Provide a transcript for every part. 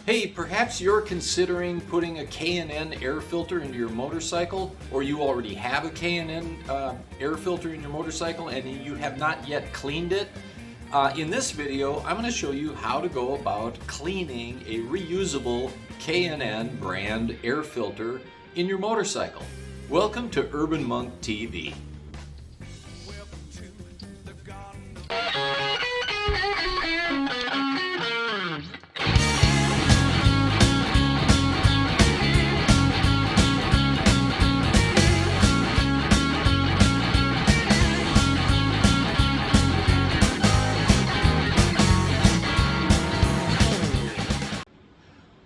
Hey, perhaps you're considering putting a K&N air filter into your motorcycle, or you already have a K&N air filter in your motorcycle and you have not yet cleaned it. In this video, I'm going to show you how to go about cleaning a reusable K&N brand air filter in your motorcycle. Welcome to Urban Monk TV.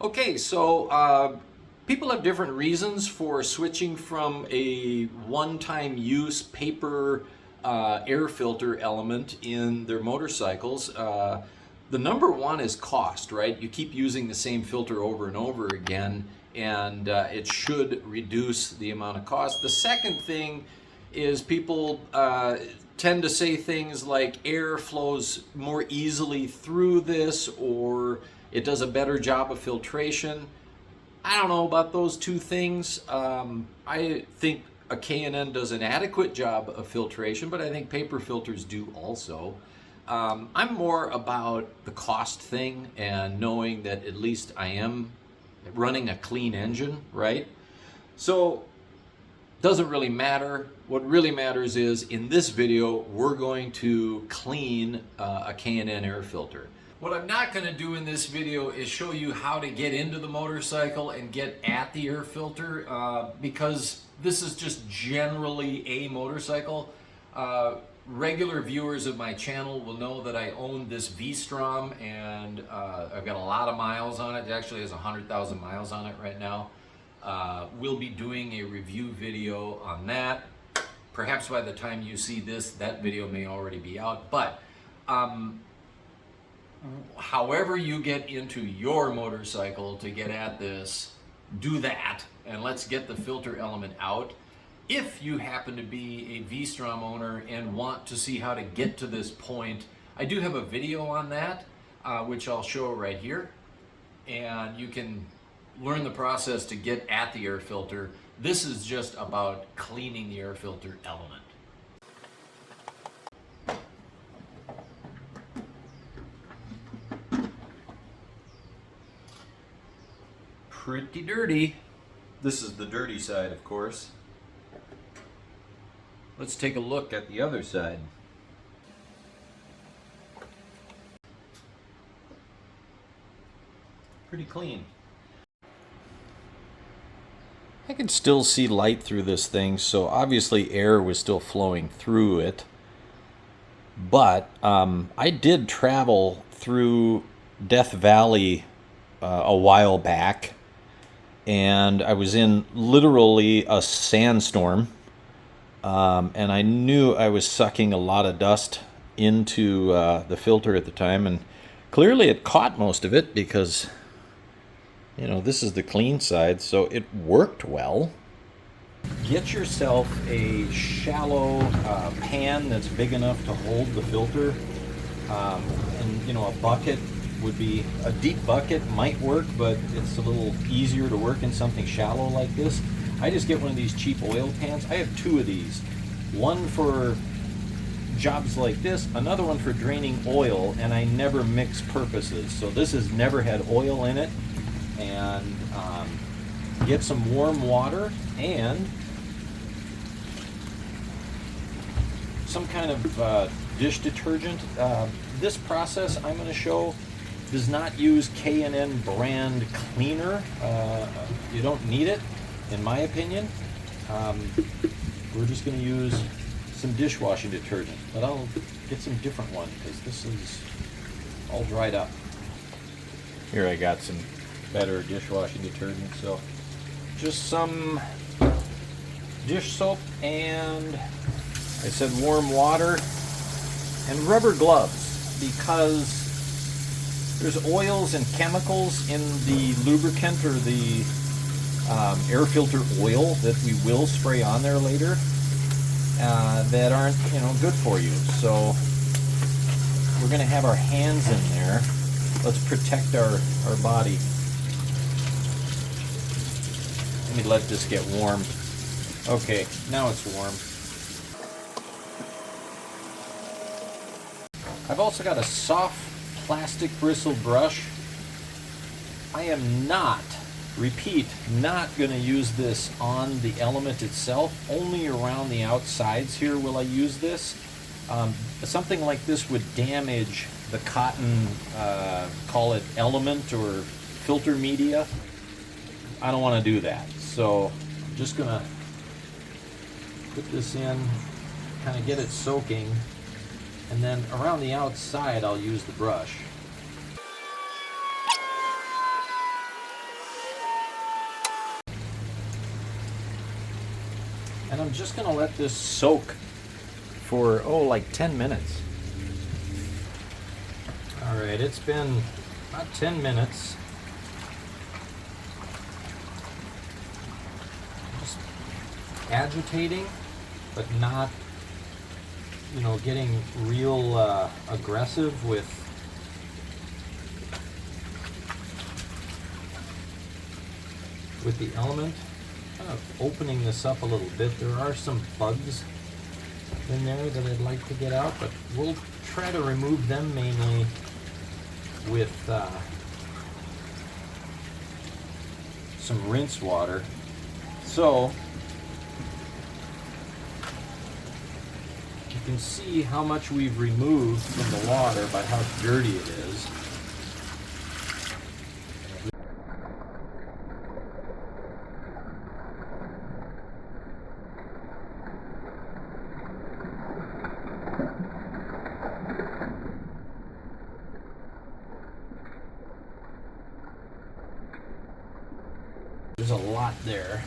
Okay, so people have different reasons for switching from a one-time use paper air filter element in their motorcycles. The number one is cost, right? You keep using the same filter over and over again, and it should reduce the amount of cost. The second thing is people tend to say things like air flows more easily through this, or it does a better job of filtration. I don't know about those two things. I think a K&N does an adequate job of filtration, but I think paper filters do also. I'm more about the cost thing and knowing that at least I am running a clean engine, right? So doesn't really matter. What really matters is in this video, we're going to clean a K&N air filter. What I'm not going to do in this video is show you how to get into the motorcycle and get at the air filter because this is just generally a motorcycle. Regular viewers of my channel will know that I own this V-Strom and I've got a lot of miles on it. It actually has 100,000 miles on it right now. We'll be doing a review video on that. Perhaps by the time you see this, that video may already be out. But however you get into your motorcycle to get at this, do that, and let's get the filter element out. If you happen to be a V-Strom owner and want to see how to get to this point, I do have a video on that, which I'll show right here, and you can learn the process to get at the air filter. This is just about cleaning the air filter element. Pretty dirty. This is the dirty side, of course. Let's take a look at the other side. Pretty clean. I can still see light through this thing, so obviously air was still flowing through it. But I did travel through Death Valley a while back, and I was in literally a sandstorm, and I knew I was sucking a lot of dust into the filter at the time, and clearly it caught most of it because, you know, this is the clean side, so it worked well. Get yourself a shallow pan that's big enough to hold the filter, and you know, a bucket would be, a deep bucket might work, but it's a little easier to work in something shallow like this. I just get one of these cheap oil pans. I have two of these. One for jobs like this, another one for draining oil, and I never mix purposes. So this has never had oil in it. And get some warm water and some kind of dish detergent. This process I'm going to show does not use K&N brand cleaner. You don't need it, in my opinion. We're just going to use some dishwashing detergent, but I'll get some different one because this is all dried up. Here I got some better dishwashing detergent, so just some dish soap and I said warm water and rubber gloves because there's oils and chemicals in the lubricant or the air filter oil that we will spray on there later that aren't, you know, good for you. So we're going to have our hands in there. Let's protect our body. Let me let this get warm. Okay, now it's warm. I've also got a soft plastic bristle brush. I am not, repeat, not going to use this on the element itself. Only around the outsides here will I use this. Something like this would damage the cotton, call it element or filter media. I don't want to do that. So I'm just going to put this in, kind of get it soaking, and then around the outside I'll use the brush. And I'm just going to let this soak for, like 10 minutes. Alright, it's been about 10 minutes. Just agitating, but not, getting real aggressive with the element. Kind of opening this up a little bit. There are some bugs in there that I'd like to get out, but we'll try to remove them mainly with some rinse water. So you can see how much we've removed from the water by how dirty it is. There's a lot there.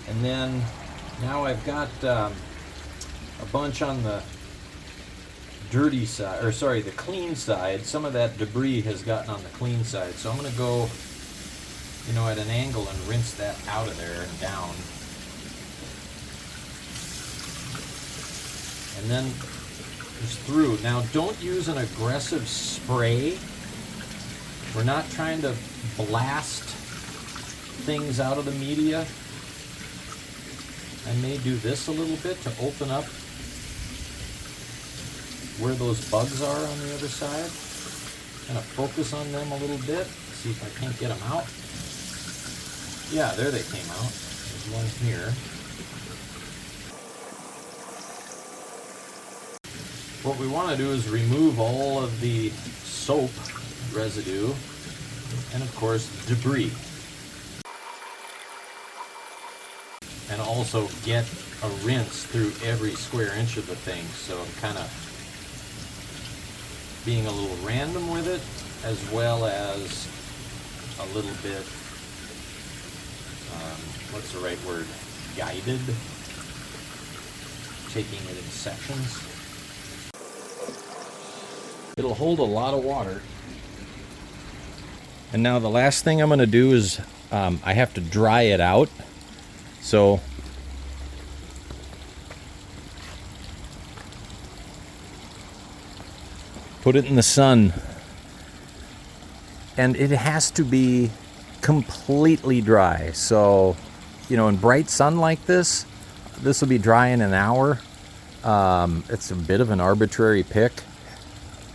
And then now I've got a bunch on the dirty side, or sorry, the clean side. Some of that debris has gotten on the clean side. So I'm going to go, at an angle and rinse that out of there and down. And then just through. Now don't use an aggressive spray. We're not trying to blast things out of the media. I may do this a little bit to open up where those bugs are on the other side. Kind of focus on them a little bit. See if I can't get them out. Yeah, there they came out. There's one here. What we want to do is remove all of the soap residue and of course debris. And also get a rinse through every square inch of the thing. So I'm kind of being a little random with it, as well as a little bit, what's the right word, guided, taking it in sections. It'll hold a lot of water. And now the last thing I'm going to do is I have to dry it out. So put it in the sun. And it has to be completely dry. So, in bright sun like this will be dry in an hour. It's a bit of an arbitrary pick.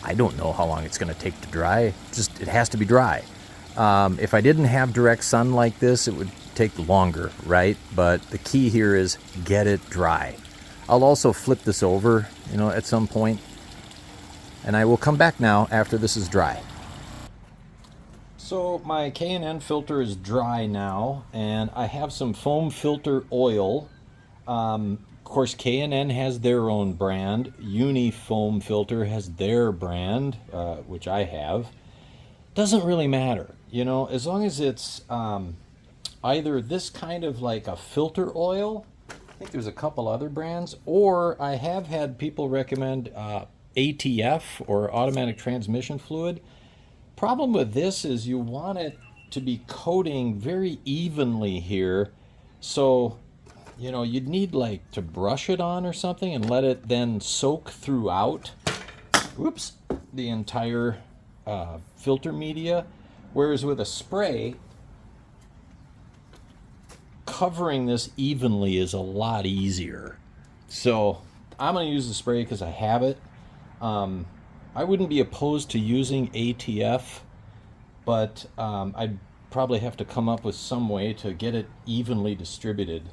I don't know how long it's going to take to dry. It has to be dry. If I didn't have direct sun like this, it would take longer, right? But the key here is get it dry. I'll also flip this over, at some point. And I will come back now after this is dry. So my K&N filter is dry now, and I have some foam filter oil. Of course, K&N has their own brand. Uni Foam Filter has their brand, which I have. Doesn't really matter, as long as it's either this kind of like a filter oil. I think there's a couple other brands, or I have had people recommend ATF, or automatic transmission fluid. Problem with this is you want it to be coating very evenly here, so you'd need like to brush it on or something and let it then soak throughout. whoops, the entire filter media, whereas with a spray, covering this evenly is a lot easier. So I'm going to use the spray because I have it. I wouldn't be opposed to using ATF, but I'd probably have to come up with some way to get it evenly distributed.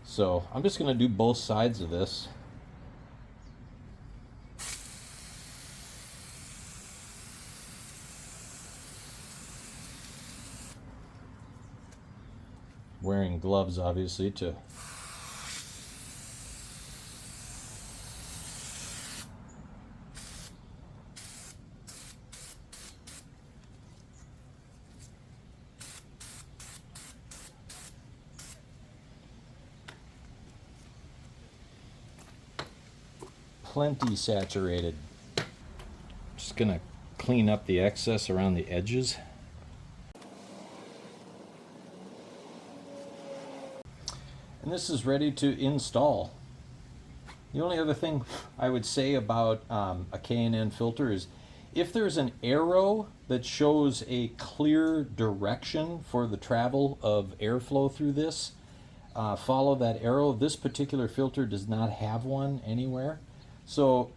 So I'm just going to do both sides of this. Wearing gloves, obviously, to plenty saturated. Just gonna clean up the excess around the edges. And this is ready to install. The only other thing I would say about a K&N filter is if there's an arrow that shows a clear direction for the travel of airflow through this, follow that arrow. This particular filter does not have one anywhere. So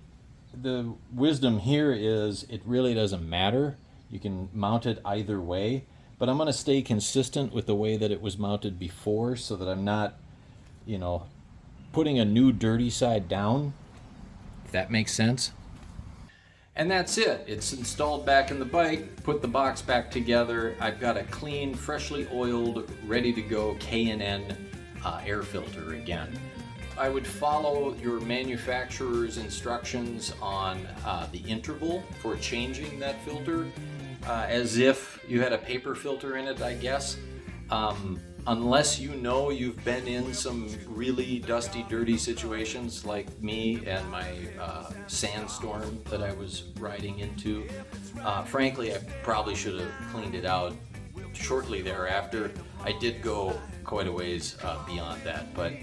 the wisdom here is it really doesn't matter. You can mount it either way, but I'm going to stay consistent with the way that it was mounted before so that I'm not, you know, putting a new dirty side down, if that makes sense. And that's it. It's installed back in the bike, put the box back together. I've got a clean, freshly oiled, ready to go K&N air filter again. I would follow your manufacturer's instructions on the interval for changing that filter, as if you had a paper filter in it, I guess. Unless you know you've been in some really dusty, dirty situations like me and my sandstorm that I was riding into. Frankly, I probably should have cleaned it out shortly thereafter. I did go quite a ways beyond that, but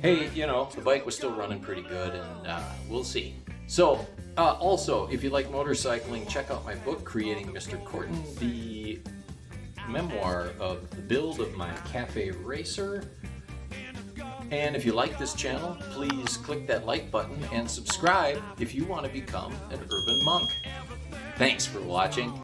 hey, you know, the bike was still running pretty good, and we'll see. So, also, if you like motorcycling, check out my book, Creating Mr. Corton, the memoir of the build of my cafe racer. And if you like this channel, please click that like button and subscribe if you want to become an urban monk. Thanks for watching.